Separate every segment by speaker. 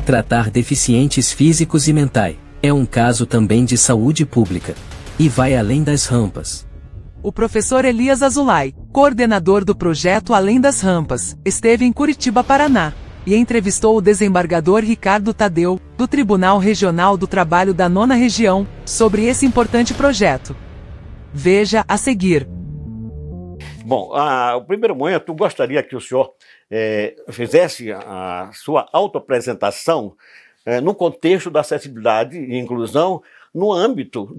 Speaker 1: Tratar deficientes físicos e mentais é um caso também de saúde pública. E vai além das rampas.
Speaker 2: O professor Elias Azulay, coordenador do projeto Além das Rampas, esteve em Curitiba, Paraná, e entrevistou o desembargador Ricardo Tadeu, do Tribunal Regional do Trabalho da 9ª Região, sobre esse importante projeto. Veja a seguir.
Speaker 3: Bom, o primeiro momento, gostaria que o senhor fizesse a sua autoapresentação no contexto da acessibilidade e inclusão no âmbito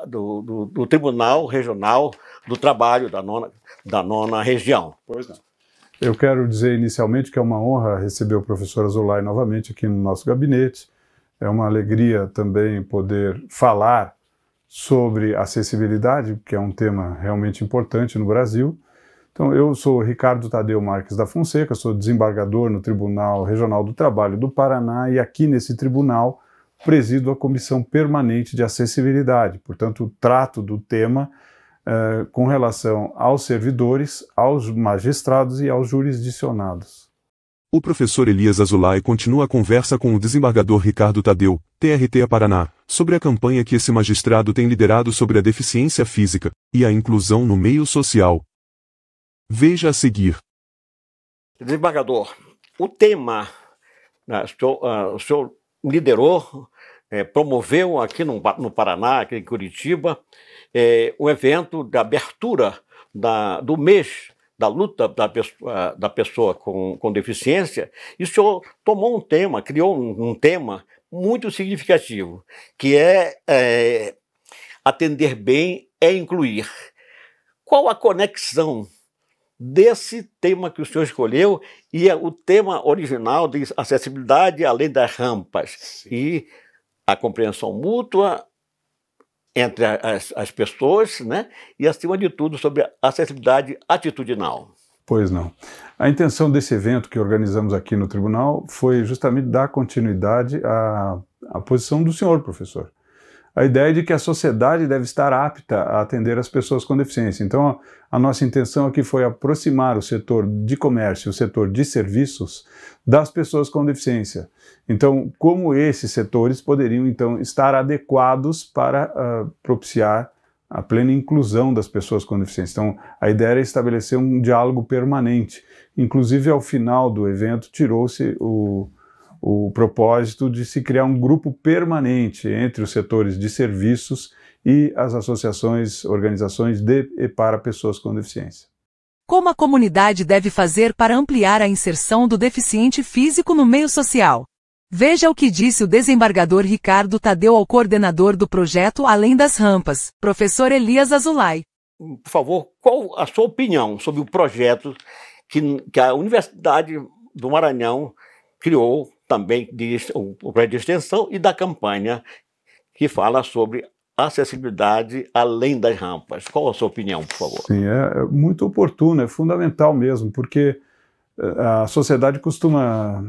Speaker 3: do Tribunal Regional do Trabalho da 9ª Região.
Speaker 4: Pois não. Eu quero dizer inicialmente que é uma honra receber o professor Azulay novamente aqui no nosso gabinete. É uma alegria também poder falar sobre acessibilidade, que é um tema realmente importante no Brasil. Então, eu sou Ricardo Tadeu Marques da Fonseca, sou desembargador no Tribunal Regional do Trabalho do Paraná e aqui nesse tribunal presido a Comissão Permanente de Acessibilidade. Portanto, trato do tema com relação aos servidores, aos magistrados e aos jurisdicionados.
Speaker 5: O professor Elias Azulay continua a conversa com o desembargador Ricardo Tadeu, TRT Paraná, sobre a campanha que esse magistrado tem liderado sobre a deficiência física e a inclusão no meio social. Veja a seguir.
Speaker 3: Desembargador, o tema, o senhor liderou, promoveu aqui no Paraná, aqui em Curitiba, um evento de abertura do mês da luta da pessoa com deficiência, e o senhor tomou um tema, criou um tema muito significativo, que é atender bem é incluir. Qual a conexão desse tema que o senhor escolheu e o tema original de acessibilidade além das rampas? Sim. E a compreensão mútua entre as pessoas, né? E, acima de tudo, sobre a acessibilidade atitudinal.
Speaker 4: Pois não. A intenção desse evento que organizamos aqui no tribunal foi justamente dar continuidade à posição do senhor, professor. A ideia de que a sociedade deve estar apta a atender as pessoas com deficiência. Então, a nossa intenção aqui foi aproximar o setor de comércio, o setor de serviços, das pessoas com deficiência. Então, como esses setores poderiam, então, estar adequados para propiciar a plena inclusão das pessoas com deficiência. Então, a ideia era estabelecer um diálogo permanente. Inclusive, ao final do evento, tirou-se o propósito de se criar um grupo permanente entre os setores de serviços e as associações, organizações de e para pessoas com deficiência.
Speaker 2: Como a comunidade deve fazer para ampliar a inserção do deficiente físico no meio social? Veja o que disse o desembargador Ricardo Tadeu ao coordenador do projeto Além das Rampas, professor Elias Azulay.
Speaker 3: Por favor, qual a sua opinião sobre o projeto que a Universidade do Maranhão criou também o projeto de extensão e da campanha que fala sobre acessibilidade além das rampas? Qual a sua opinião, por favor?
Speaker 4: Sim, é muito oportuno, é fundamental mesmo, porque a sociedade costuma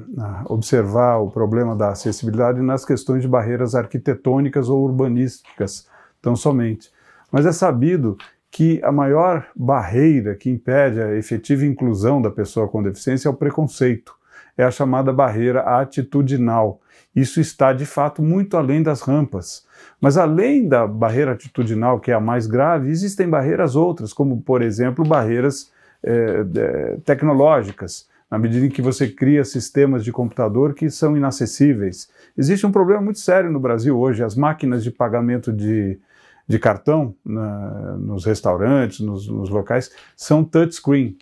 Speaker 4: observar o problema da acessibilidade nas questões de barreiras arquitetônicas ou urbanísticas, tão somente. Mas é sabido que a maior barreira que impede a efetiva inclusão da pessoa com deficiência é o preconceito. É a chamada barreira atitudinal. Isso está, de fato, muito além das rampas. Mas além da barreira atitudinal, que é a mais grave, existem barreiras outras, como, por exemplo, barreiras tecnológicas, na medida em que você cria sistemas de computador que são inacessíveis. Existe um problema muito sério no Brasil hoje. As máquinas de pagamento de cartão nos restaurantes, nos locais, são touchscreen.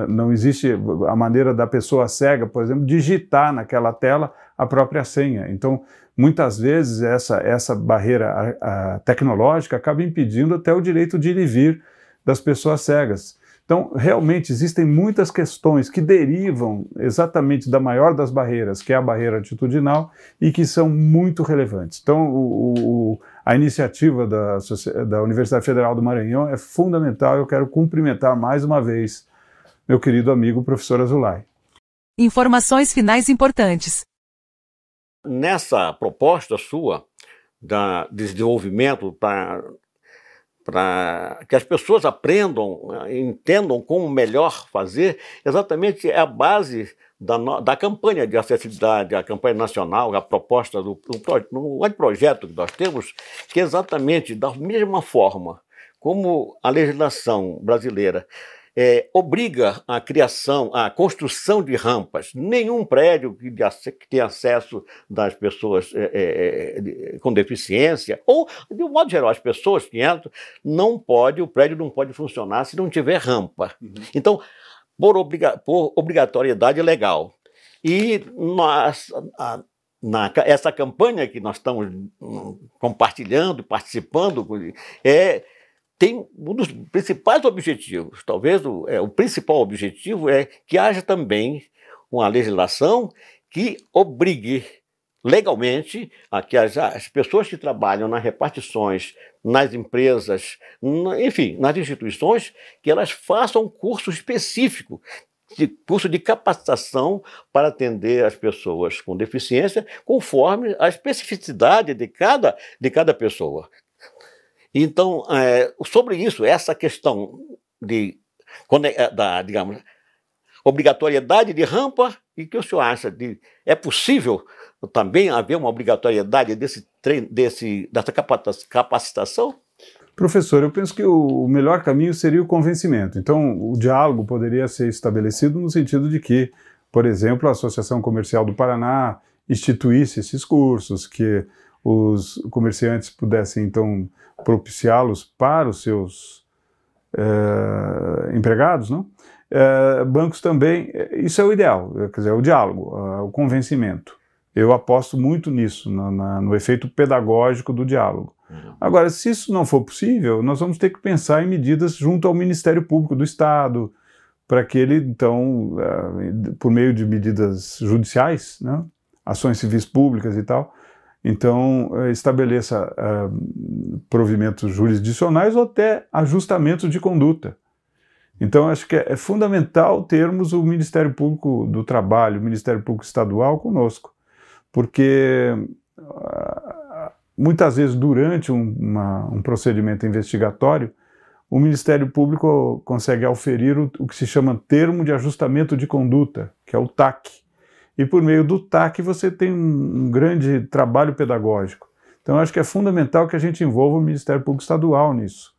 Speaker 4: Não existe a maneira da pessoa cega, por exemplo, digitar naquela tela a própria senha. Então, muitas vezes, essa barreira tecnológica acaba impedindo até o direito de ir e vir das pessoas cegas. Então, realmente, existem muitas questões que derivam exatamente da maior das barreiras, que é a barreira atitudinal, e que são muito relevantes. Então, a iniciativa da Universidade Federal do Maranhão é fundamental. Eu quero cumprimentar mais uma vez meu querido amigo professor Azulay.
Speaker 2: Informações finais importantes.
Speaker 3: Nessa proposta sua de desenvolvimento para que as pessoas aprendam, entendam como melhor fazer, exatamente é a base da campanha de acessibilidade, a campanha nacional, a proposta do projeto que nós temos, que é exatamente da mesma forma como a legislação brasileira obriga a criação, a construção de rampas. Nenhum prédio que tem acesso das pessoas com deficiência, ou, de um modo geral, as pessoas que entram, o prédio não pode funcionar se não tiver rampa. Então, por obrigatoriedade legal. E essa campanha que nós estamos compartilhando, participando, tem um dos principais objetivos, talvez o principal objetivo é que haja também uma legislação que obrigue legalmente a que as pessoas que trabalham nas repartições, nas empresas, enfim, nas instituições, que elas façam curso específico, curso de capacitação para atender as pessoas com deficiência, conforme a especificidade de cada pessoa. Então, sobre isso, essa questão digamos, obrigatoriedade de rampa, e que o senhor acha é possível também haver uma obrigatoriedade dessa capacitação?
Speaker 4: Professor, eu penso que o melhor caminho seria o convencimento. Então, o diálogo poderia ser estabelecido no sentido de que, por exemplo, a Associação Comercial do Paraná instituísse esses cursos, que os comerciantes pudessem, então, propiciá-los para os seus empregados, não? Bancos também, isso é o ideal, quer dizer, é o diálogo, o convencimento. Eu aposto muito nisso, no efeito pedagógico do diálogo. Agora, se isso não for possível, nós vamos ter que pensar em medidas junto ao Ministério Público do Estado, para que ele, então, por meio de medidas judiciais, né, ações civis públicas e tal, então estabeleça provimentos jurisdicionais ou até ajustamentos de conduta. Então, acho que é fundamental termos o Ministério Público do Trabalho, o Ministério Público Estadual conosco, porque muitas vezes durante um procedimento investigatório, o Ministério Público consegue auferir o que se chama termo de ajustamento de conduta, que é o TAC. E por meio do TAC você tem um grande trabalho pedagógico. Então, acho que é fundamental que a gente envolva o Ministério Público Estadual nisso,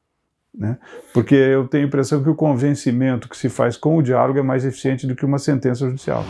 Speaker 4: né? Porque eu tenho a impressão que o convencimento que se faz com o diálogo é mais eficiente do que uma sentença judicial.